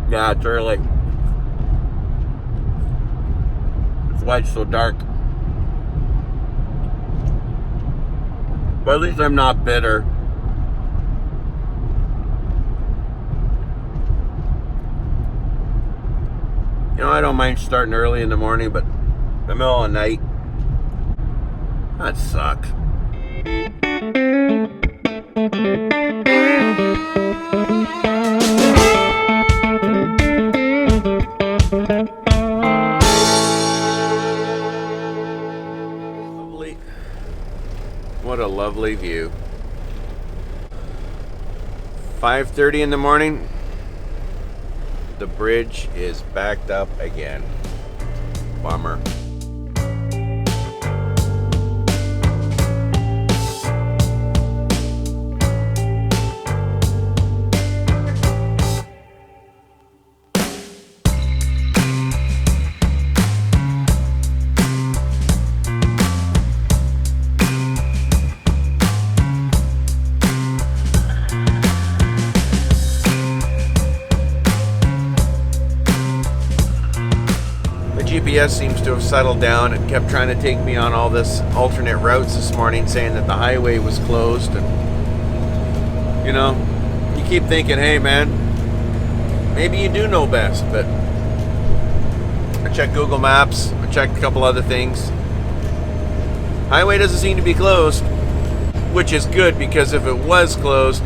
Yeah, it's early. That's why it's so dark. But at least I'm not bitter. You know, I don't mind starting early in the morning, but the middle of the night, that sucks. Lovely. What a lovely view. 5:30 in the morning. The bridge is backed up again. Bummer. GPS seems to have settled down and kept trying to take me on all this alternate routes this morning, saying that the highway was closed. And you know, you keep thinking, hey man, maybe you do know best. But I checked Google Maps, I checked a couple other things. Highway doesn't seem to be closed, which is good, because if it was closed,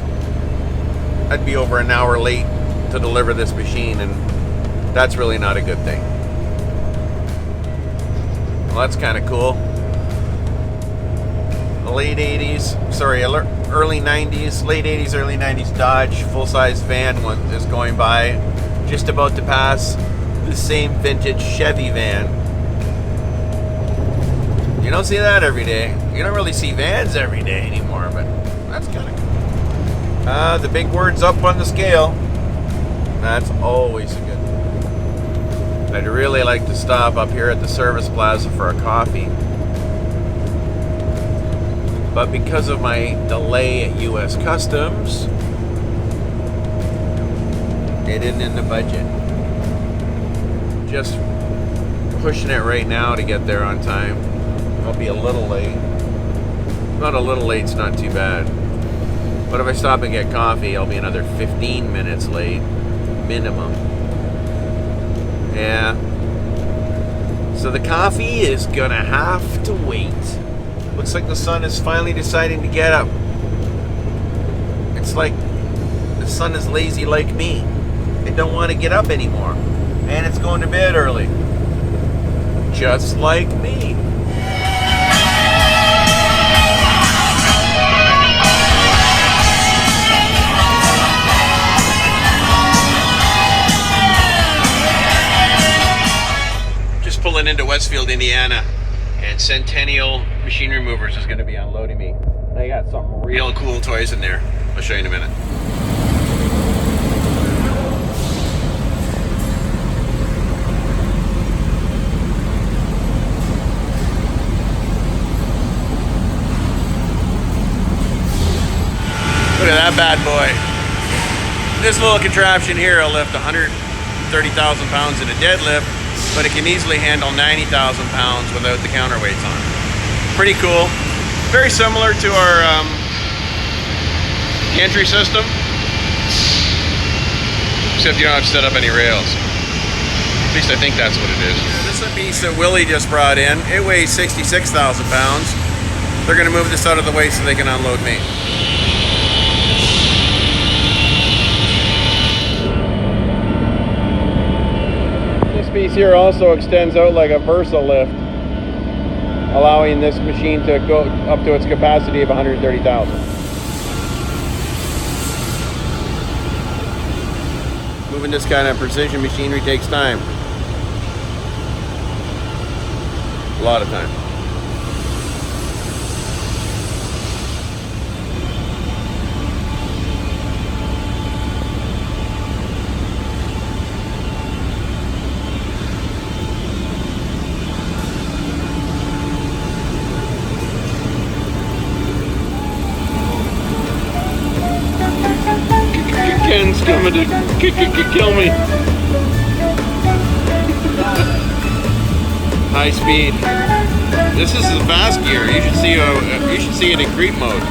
I'd be over an hour late to deliver this machine, and that's really not a good thing. Well, that's kind of cool. The late 80s, early 90s, late 80s, early 90s Dodge full-size van is going by, just about to pass the same vintage Chevy van. You don't see that every day. You don't really see vans every day anymore, but that's kind of cool. The big word's up on the scale. That's always a good thing. I'd really like to stop up here at the service plaza for a coffee. But because of my delay at U.S. Customs, it isn't in the budget. Just pushing it right now to get there on time. I'll be a little late. Not a little late's not too bad. But if I stop and get coffee, I'll be another 15 minutes late, minimum. Yeah. So the coffee is gonna have to wait. Looks like the sun is finally deciding to get up. It's like the sun is lazy like me. It don't want to get up anymore. And it's going to bed early. Just like me. Pulling into Westfield, Indiana, and Centennial Machinery Movers is going to be unloading me. They got some real cool toys in there. I'll show you in a minute. Look at that bad boy. This little contraption here will lift 130,000 pounds in a deadlift, but it can easily handle 90,000 pounds without the counterweights on it. Pretty cool. Very similar to our gantry system, except you don't have to set up any rails. At least I think that's what it is. This is a piece that Willie just brought in. It weighs 66,000 pounds. They're going to move this out of the way so they can unload me. Piece here also extends out like a Versa lift, allowing this machine to go up to its capacity of 130,000. Moving this kind of precision machinery takes time. A lot of time. Ken's coming to kill me. high speed. This is the fast gear. You should see it in creep mode.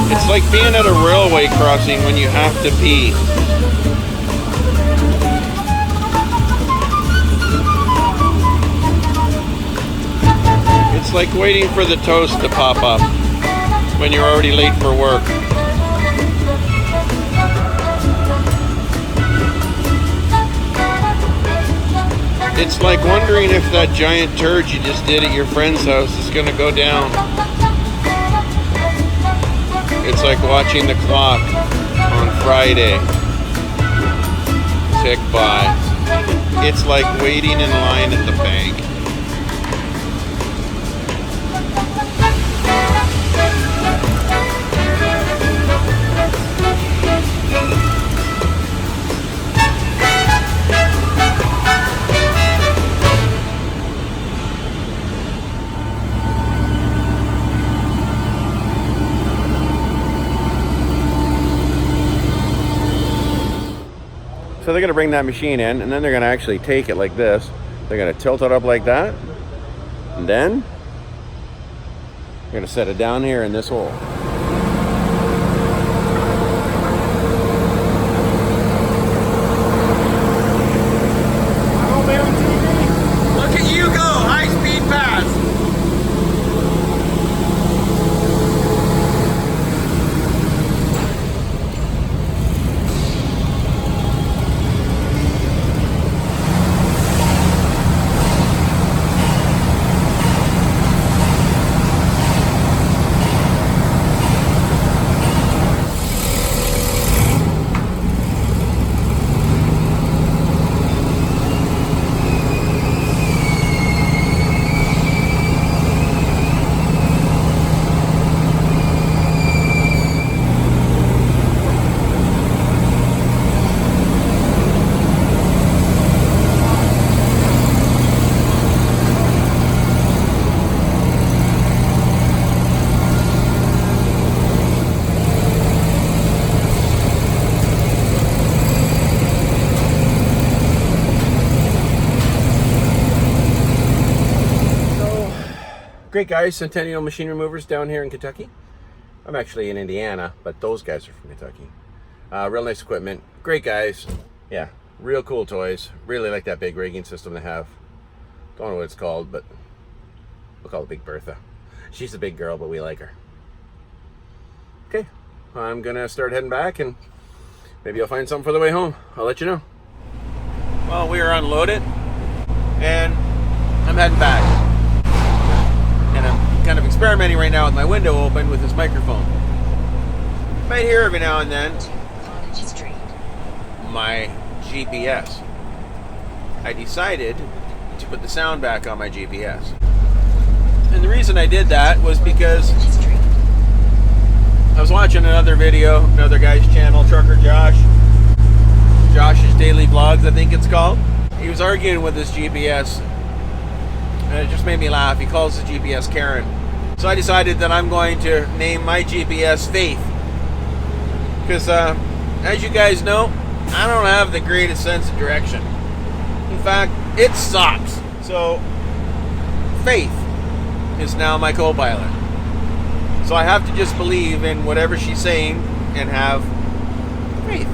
It's like being at a railway crossing when you have to pee. It's like waiting for the toast to pop up when you're already late for work. It's like wondering if that giant turd you just did at your friend's house is going to go down. It's like watching the clock on Friday tick by. It's like waiting in line at the bank. So they're going to bring that machine in, and then they're going to actually take it like this. They're going to tilt it up like that, and then they're going to set it down here in this hole. Look at you go, high-speed pass. Great guys, Centennial Machine Removers down here in Kentucky. I'm actually in Indiana, but those guys are from Kentucky. Real nice equipment, great guys. Yeah, real cool toys. Really like that big rigging system they have. Don't know what it's called, but we'll call it Big Bertha. She's a big girl, but we like her. Okay, I'm gonna start heading back, and maybe I'll find something for the way home. I'll let you know. Well, we are unloaded, and I'm heading back. And I'm kind of experimenting right now with my window open with this microphone. Might hear every now and then my GPS. I decided to put the sound back on my GPS. And the reason I did that was because I was watching another video, another guy's channel, Trucker Josh. Josh's Daily Vlogs, I think it's called. He was arguing with his GPS. And it just made me laugh. He calls his GPS Karen. So I decided that I'm going to name my GPS Faith. Because, as you guys know, I don't have the greatest sense of direction. In fact, it sucks. So, Faith is now my co-pilot. So I have to just believe in whatever she's saying and have faith.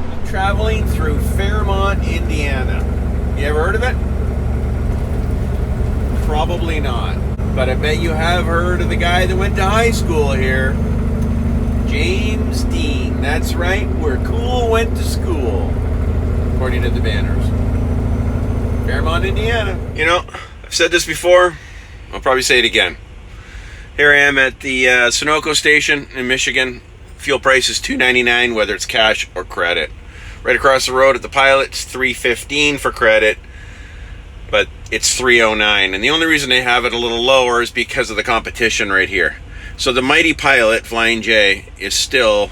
I'm traveling through Fairmont, Indiana. You ever heard of it? Probably not. But I bet you have heard of the guy that went to high school here. James Dean. That's right, where cool went to school. According to the banners. Fairmont, Indiana. You know, I've said this before. I'll probably say it again. Here I am at the Sunoco station in Michigan. Fuel price is $2.99, whether it's cash or credit. Right across the road at the Pilot, it's $3.15 for credit, but it's $3.09. And the only reason they have it a little lower is because of the competition right here. So the mighty Pilot Flying J is still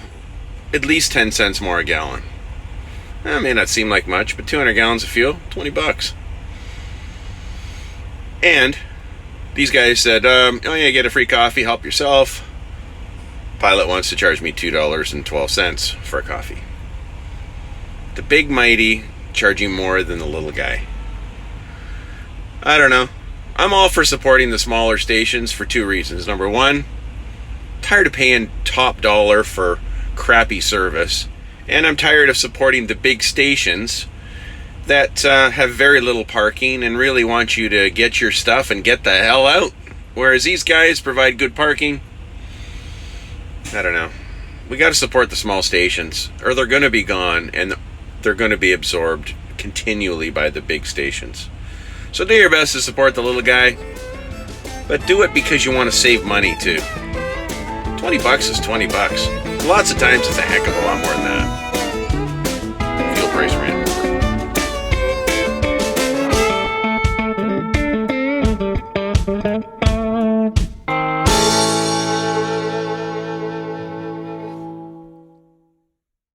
at least 10 cents more a gallon. That may not seem like much, but 200 gallons of fuel, $20. And these guys said, oh yeah, get a free coffee, help yourself. Pilot wants to charge me $2.12 for a coffee. The big mighty charging more than the little guy. I don't know. I'm all for supporting the smaller stations for two reasons. Number one, tired of paying top dollar for crappy service. And I'm tired of supporting the big stations that have very little parking and really want you to get your stuff and get the hell out. Whereas these guys provide good parking. I don't know. We got to support the small stations, or they're going to be gone, and they're going to be absorbed continually by the big stations. So do your best to support the little guy, but do it because you want to save money too. $20 is $20. Lots of times it's a heck of a lot more than that. Fuel price range.